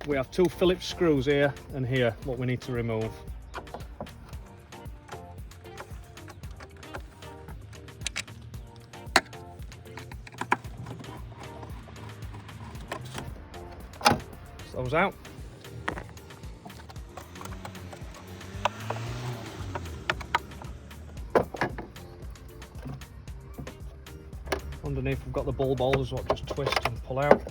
we have two Phillips screws here and here, what we need to remove. Those out. Underneath we've got the bulb holders, what just twist and pull out.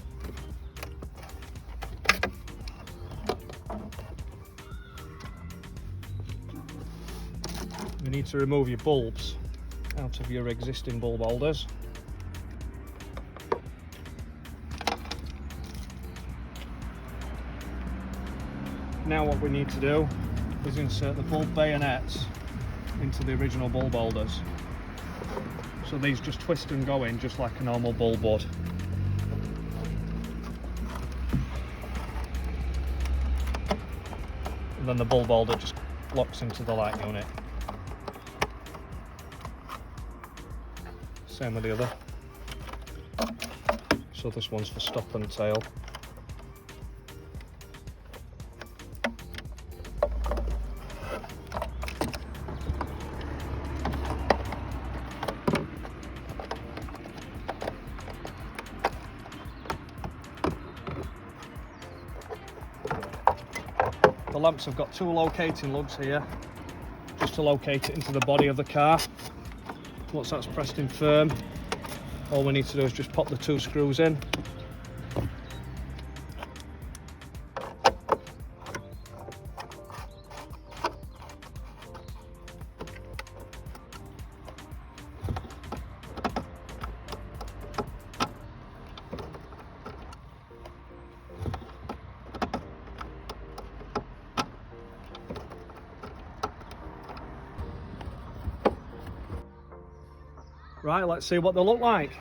You need to remove your bulbs out of your existing bulb holders. Now what we need to do is insert the bulb bayonets into the original bulb holders. So these just twist and go in just like a normal bulb would. And then the bulb holder just locks into the light unit. Same with the other. So this one's for stop and tail. The lamps have got two locating lugs here, just to locate it into the body of the car. Once that's pressed in firm, all we need to do is just pop the two screws in. Right, let's see what they look like.